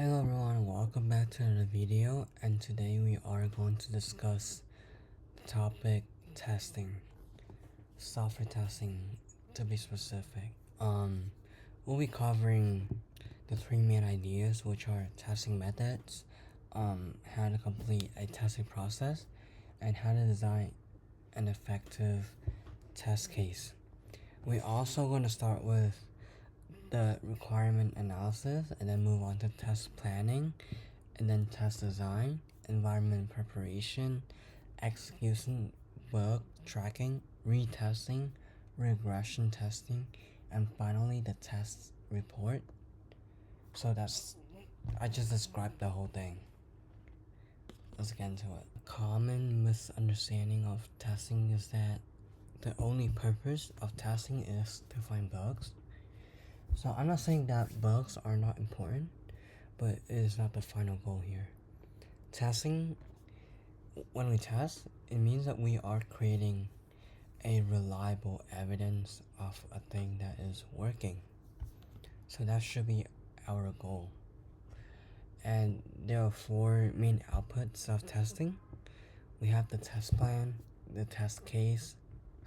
Hello everyone, welcome back to another video, and today we are going to discuss the topic testing, software testing to be specific. We'll be covering the three main ideas, which are testing methods, how to complete a testing process, and how to design an effective test case. We're also going to start with the requirement analysis and then move on to test planning and then test design, environment preparation, execution, bug tracking, retesting, regression testing, and finally the test report. So I just described the whole thing. Let's get into it. Common misunderstanding of testing is that the only purpose of testing is to find bugs. So I'm not saying that bugs are not important, but it is not the final goal here. Testing, when we test, it means that we are creating a reliable evidence of a thing that is working. So that should be our goal. And there are four main outputs of testing. We have the test plan, the test case /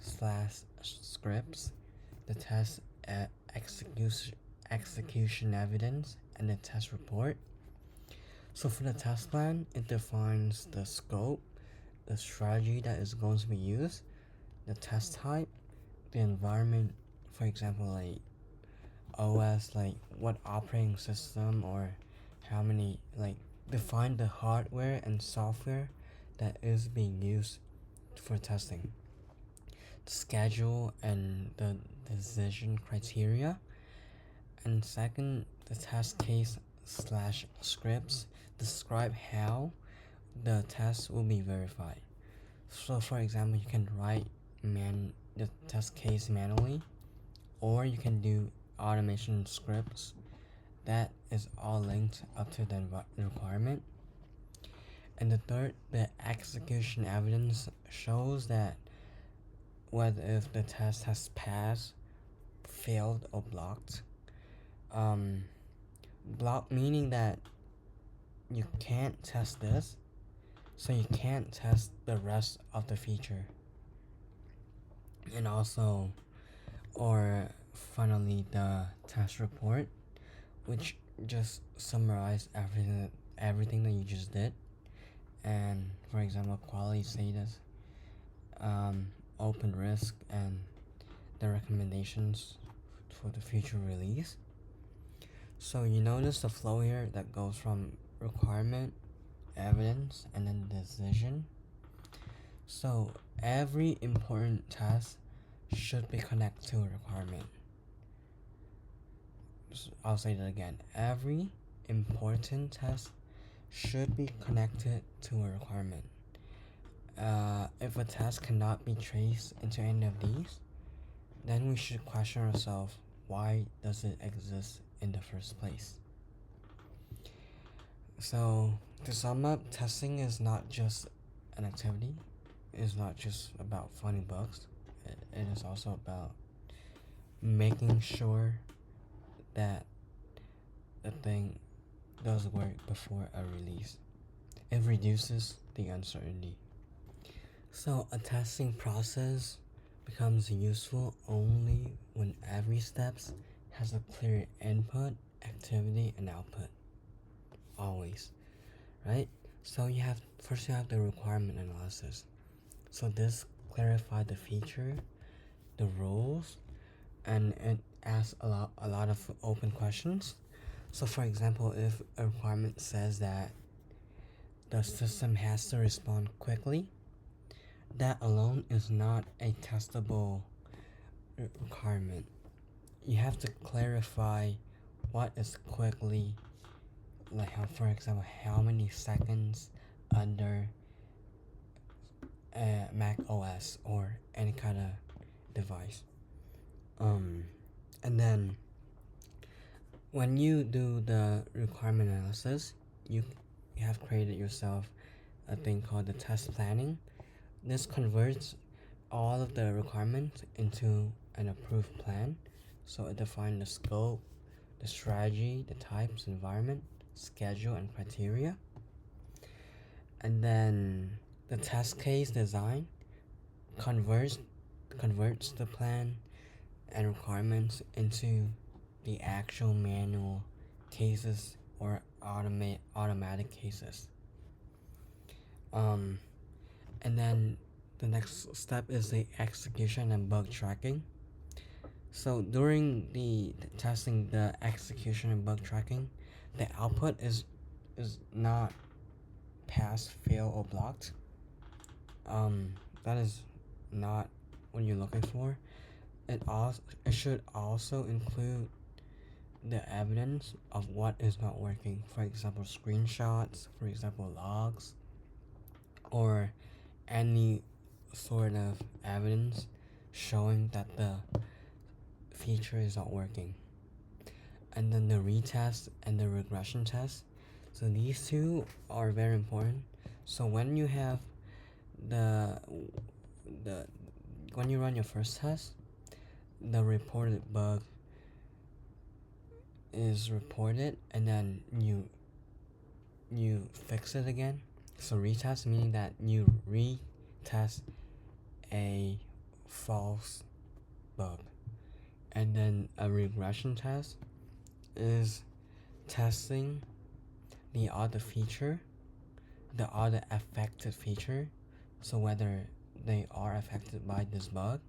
scripts, the test execution evidence, and the test report. So for the test plan, it defines the scope, the strategy that is going to be used, the test type, the environment, for example, like OS, like what operating system or how many, like define the hardware and software that is being used for testing, the schedule and the decision criteria, and second, the test case / scripts describe how the test will be verified. So for example, you can write the test case manually, or you can do automation scripts. That is all linked up to the requirement. And the third, the execution evidence shows that whether if the test has passed, failed, or blocked. Block meaning that you can't test this, so you can't test the rest of the feature. And also, or finally, the test report, which just summarize everything that you just did. And for example, quality status, open risk, and the recommendations for the future release. So you notice the flow here that goes from requirement, evidence, and then decision. So every important test should be connected to a requirement. So I'll say that again. Every important test should be connected to a requirement. If a test cannot be traced into any of these, then we should question ourselves, why does it exist in the first place? So to sum up, testing is not just an activity. It is not just about finding bugs. It is also about making sure that the thing does work before a release. It reduces the uncertainty. So a testing process becomes useful only when every step has a clear input, activity, and output. Always, right? So you have the requirement analysis. So this clarifies the feature, the rules, and it asks a lot of open questions. So for example, if a requirement says that the system has to respond quickly, that alone is not a testable requirement. You have to clarify what is quickly, like for example, how many seconds under Mac OS or any kind of device. And then when you do the requirement analysis, you have created yourself a thing called the test planning. This converts all of the requirements into an approved plan. So it defines the scope, the strategy, the types, environment, schedule, and criteria. And then the test case design converts the plan and requirements into the actual manual cases or automatic cases. And then the next step is the execution and bug tracking. So during the testing, the execution and bug tracking, the output is not pass, fail, or blocked. That is not what you're looking for. It should also include the evidence of what is not working. For example, screenshots, for example, logs, or any sort of evidence showing that the feature is not working. And then the retest and the regression test. So these two are very important. So when you have when you run your first test, the reported bug is reported, and then you fix it again. So retest meaning that you retest a false bug. And then a regression test is testing the other feature, the other affected feature, so whether they are affected by this bug.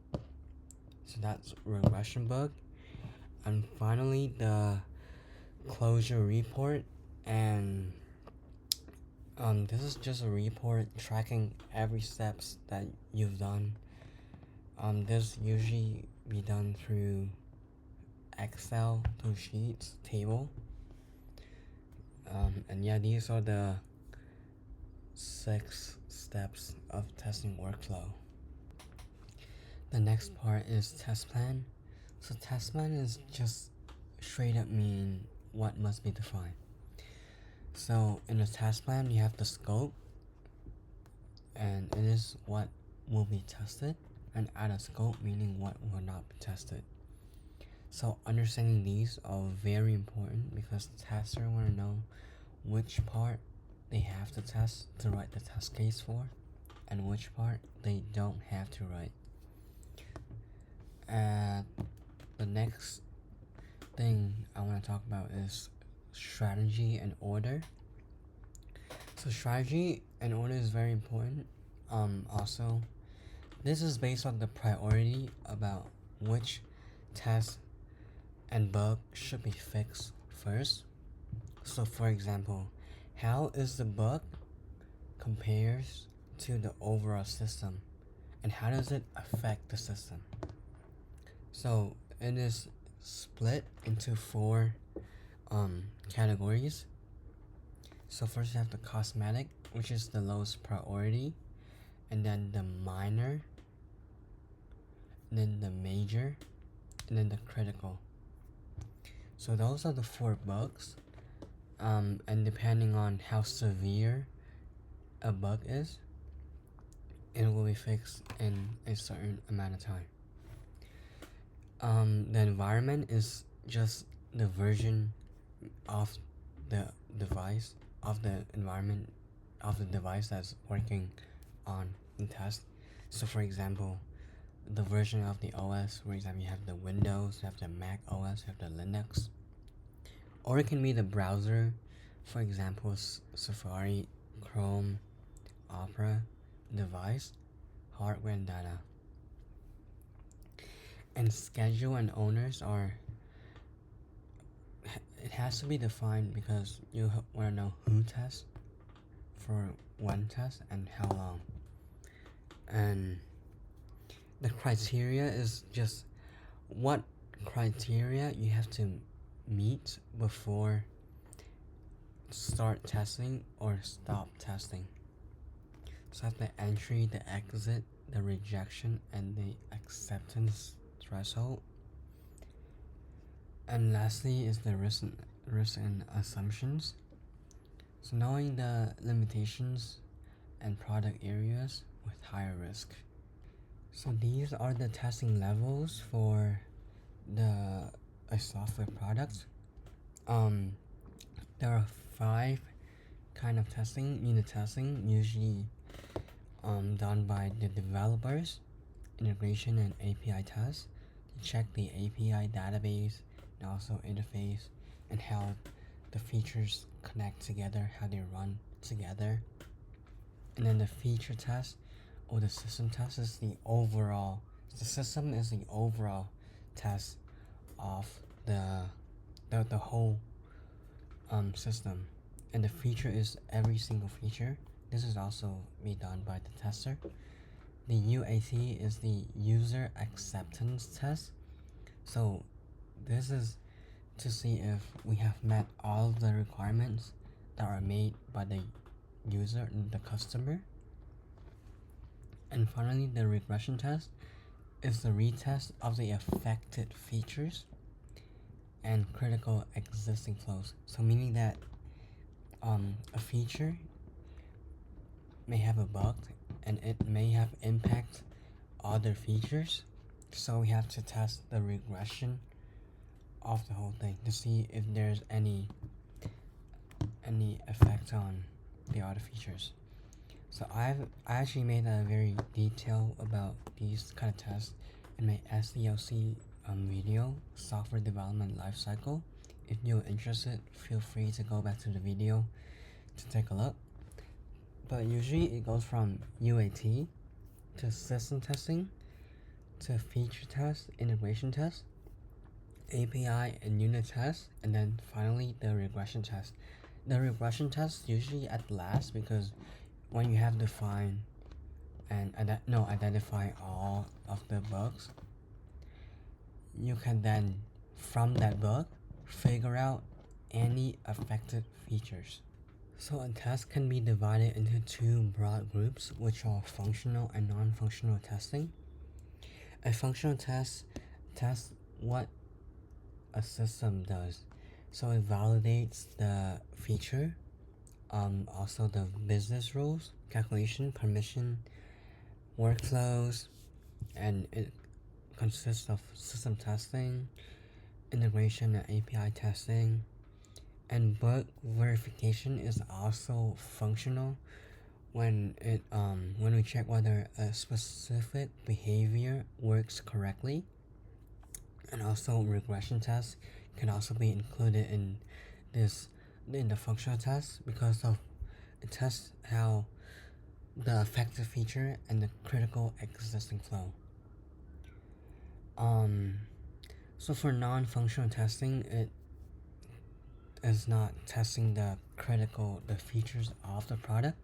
So that's regression bug. And finally, the closure report, and this is just a report tracking every steps that you've done. This usually be done through Excel, through Sheets, table. And yeah, these are the 6 steps of testing workflow. The next part is test plan. So test plan is just straight up mean what must be defined. So in a test plan, you have the scope, and it is what will be tested, and out of scope meaning what will not be tested. So understanding these are very important because the tester want to know which part they have to test to write the test case for, and which part they don't have to write. The next thing I want to talk about is strategy and order. So strategy and order is very important. Also, this is based on the priority about which test and bug should be fixed first. So for example, how is the bug compares to the overall system, and how does it affect the system? So it is split into 4 categories. So first you have the cosmetic, which is the lowest priority, and then the minor, and then the major, and then the critical. So those are the 4 bugs, and depending on how severe a bug is, it will be fixed in a certain amount of time. The environment is just the version of the device, of the environment of the device that's working on the test. So for example, the version of the OS, for example, you have the Windows, you have the Mac OS, you have the Linux. Or it can be the browser, for example, Safari, Chrome, Opera, device, hardware, and data. And schedule and owners it has to be defined because you want to know who tests for one test and how long. And the criteria is just what criteria you have to meet before start testing or stop testing. So have the entry, the exit, the rejection, and the acceptance threshold. And lastly is the risk and assumptions. So knowing the limitations and product areas with higher risk. So these are the testing levels for a software product. There are 5 kind of testing: unit testing, usually done by the developers; integration and API tests to check the API database and also interface and how the features connect together, how they run together. And then the feature test or the system test is the overall. The system is the overall test of the whole system, and the feature is every single feature. This is also be done by the tester. The UAT is the user acceptance test. So this is to see if we have met all the requirements that are made by the user and the customer. And finally, the regression test is the retest of the affected features and critical existing flows. So meaning that a feature may have a bug and it may have impact other features. So we have to test the regression of the whole thing to see if there's any effect on the other features. So I actually made a very detailed about these kind of tests in my SDLC video, software development lifecycle. If you're interested, feel free to go back to the video to take a look. But usually it goes from UAT to system testing to feature test, integration test, API and unit test, and then finally the regression test. The regression test usually at last, because when you have to find and identify all of the bugs, you can then from that bug figure out any affected features. So a test can be divided into two broad groups, which are functional and non-functional testing. A functional test tests what a system does. So it validates the feature, also the business rules, calculation, permission, workflows, and it consists of system testing, integration and API testing, and bug verification is also functional when we check whether a specific behavior works correctly. And also regression tests can also be included in the functional test, because of it tests how the affected feature and the critical existing flow. So for non-functional testing, it is not testing the features of the product,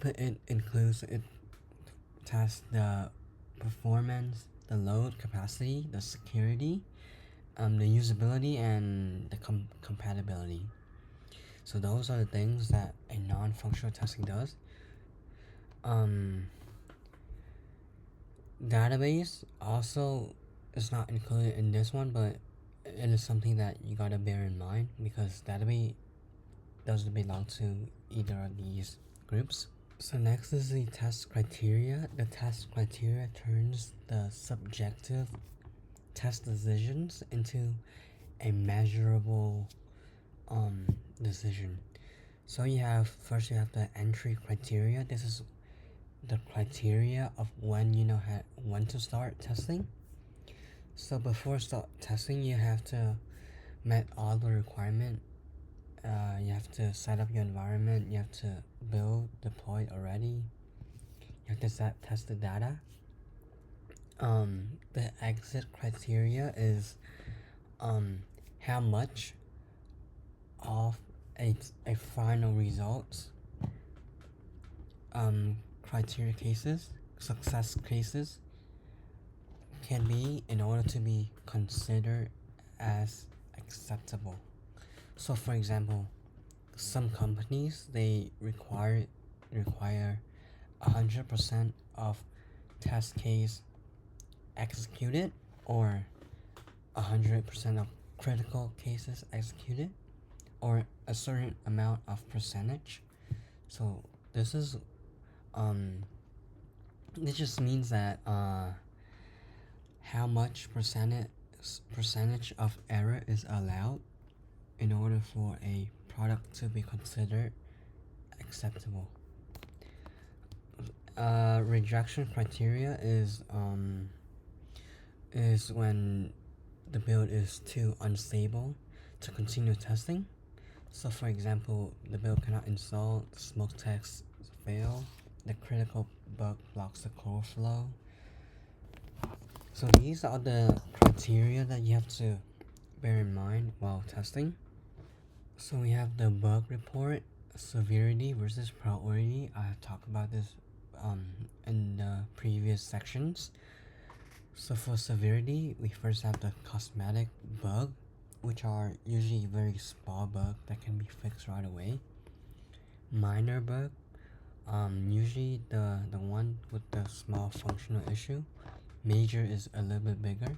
but it tests the performance, the load capacity, the security, the usability, and the compatibility. So those are the things that a non-functional testing does. Database also is not included in this one, but it is something that you gotta bear in mind, because database doesn't belong to either of these groups. So next is the test criteria. The test criteria turns the subjective test decisions into a measurable decision. So you have the entry criteria. This is the criteria of when you know when to start testing. So before start testing, you have to met all the requirement. You have to set up your environment. You have to build, deploy already. You have to test the data. The exit criteria is how much of a final results criteria cases, success cases can be in order to be considered as acceptable. So for example, some companies, they require 100% of test case executed, or 100% of critical cases executed, or a certain amount of percentage. So this is this just means that how much percentage of error is allowed in order for a product to be considered acceptable. Rejection criteria is when the build is too unstable to continue testing. So for example, the build cannot install, the smoke tests fail, the critical bug blocks the core flow. So these are the criteria that you have to bear in mind while testing. So we have the bug report, severity versus priority. I have talked about this in the previous sections. So for severity, we first have the cosmetic bug, which are usually very small bug that can be fixed right away. Minor bug, usually the one with the small functional issue. Major is a little bit bigger.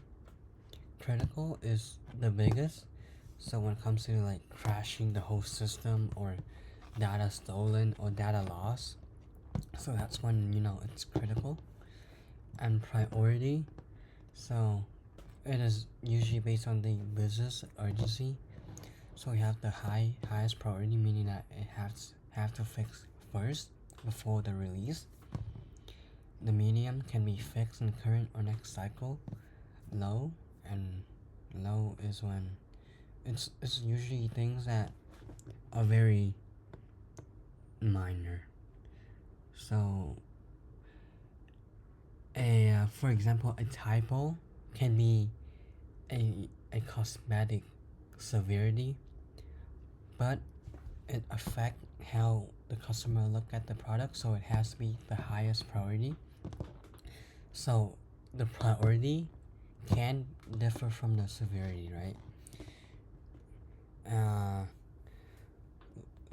Critical is the biggest. So when it comes to like crashing the whole system or data stolen or data loss, so that's when it's critical. And priority, so it is usually based on the business urgency. So we have the highest priority, meaning that it have to fix first before the release. The medium can be fixed in current or next cycle. Low, and low is when it's usually things that are very minor. So for example, a typo can be a cosmetic severity, but it affects how the customer look at the product, so it has to be the highest priority. So the priority can differ from the severity, right?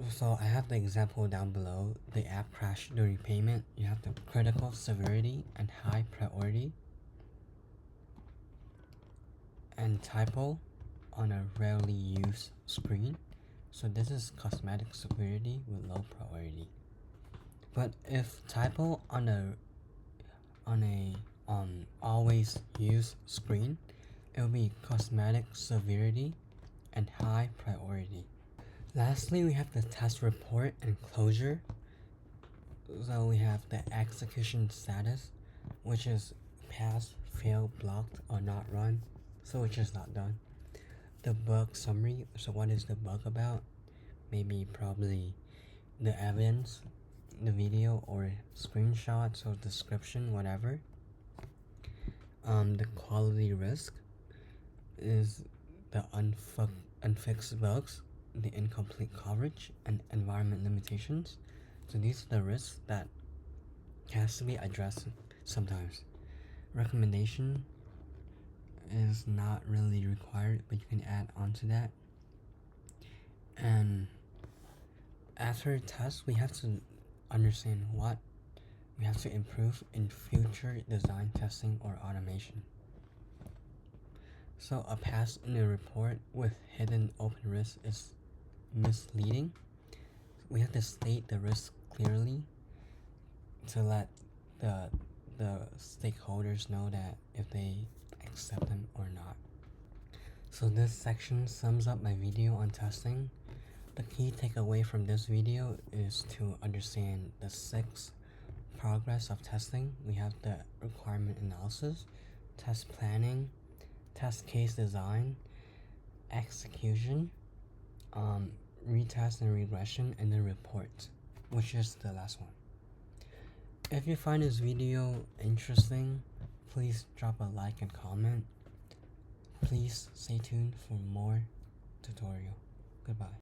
So I have the example down below. The app crash during payment. You have the critical severity and high priority. And typo on a rarely used screen. So this is cosmetic severity with low priority. But if typo on a always used screen, it will be cosmetic severity and high priority. Lastly, we have the test report and closure. So we have the execution status, which is pass, fail, blocked, or not run, so which is not done. The bug summary, so what is the bug about? Maybe probably the evidence, the video or screenshots or description, whatever. The quality risk is the unfixed bugs, the incomplete coverage, and environment limitations. So these are the risks that has to be addressed sometimes. Recommendation is not really required, but you can add on to that. And after test, we have to understand what we have to improve in future design testing or automation. So a pass in a report with hidden open risk is misleading. We have to state the risk clearly to let the stakeholders know that if they accept them or not. So this section sums up my video on testing. The key takeaway from this video is to understand the 6 progress of testing. We have the requirement analysis, test planning, test case design, execution, retest and regression, and then report, which is the last one. If you find this video interesting, please drop a like and comment. Please stay tuned for more tutorial. Goodbye.